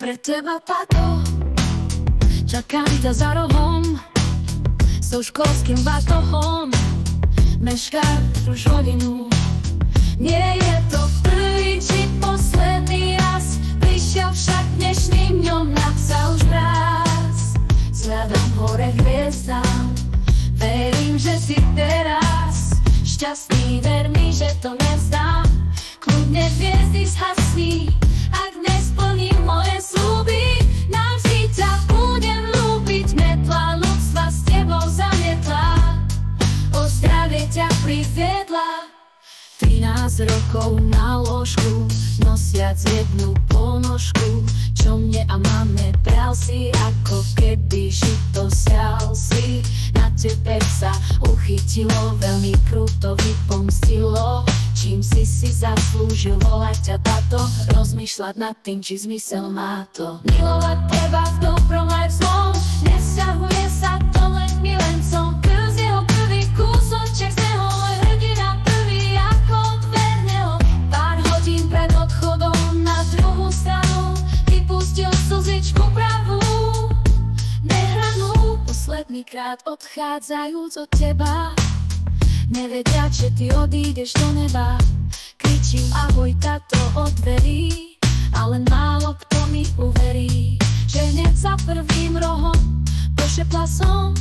Pre teba táto, čakám ťa za rohom, so školským batohom, meškáš už hodinu. Nie je to prvý či posledný raz, prišiel však dnešným dňom, napsal už mráz. Sľadom hore hviezdám, verím, že si teraz šťastný, ver mi, že to nevzdám. Kľudne hviezdy zhasní, ak nesplním moje sľuby. Navždy ťa budem ľúbiť, metla ľudstva s tebou zamietla, o zdravie ťa priviedla. 13 rokov na lôžku, nosiac jednu ponožku, čo mne a mame bral si, ako keby žito sial si. Na tebe sa uchytilo, veľmi kruto vypomstilo, čím si zaslúžil volať ťa táto, rozmýšľať nad tým, či zmysel má to. Milovať teba v dobrom aj v zlom, nesťahuje sa to len milencom. Krz jeho prvý kúsoček z neho, môj hrdina prvý ako dver neho. Pár hodín pred odchodom na druhú stranu vypustil slzičku pravú, nehranú. Posledný krát odchádzajúc od teba, nevedia, že ty odídeš do neba. Kričím ahoj táto od dverí, ale málo kto mi uverí, že hneď za prvým rohom pošepla som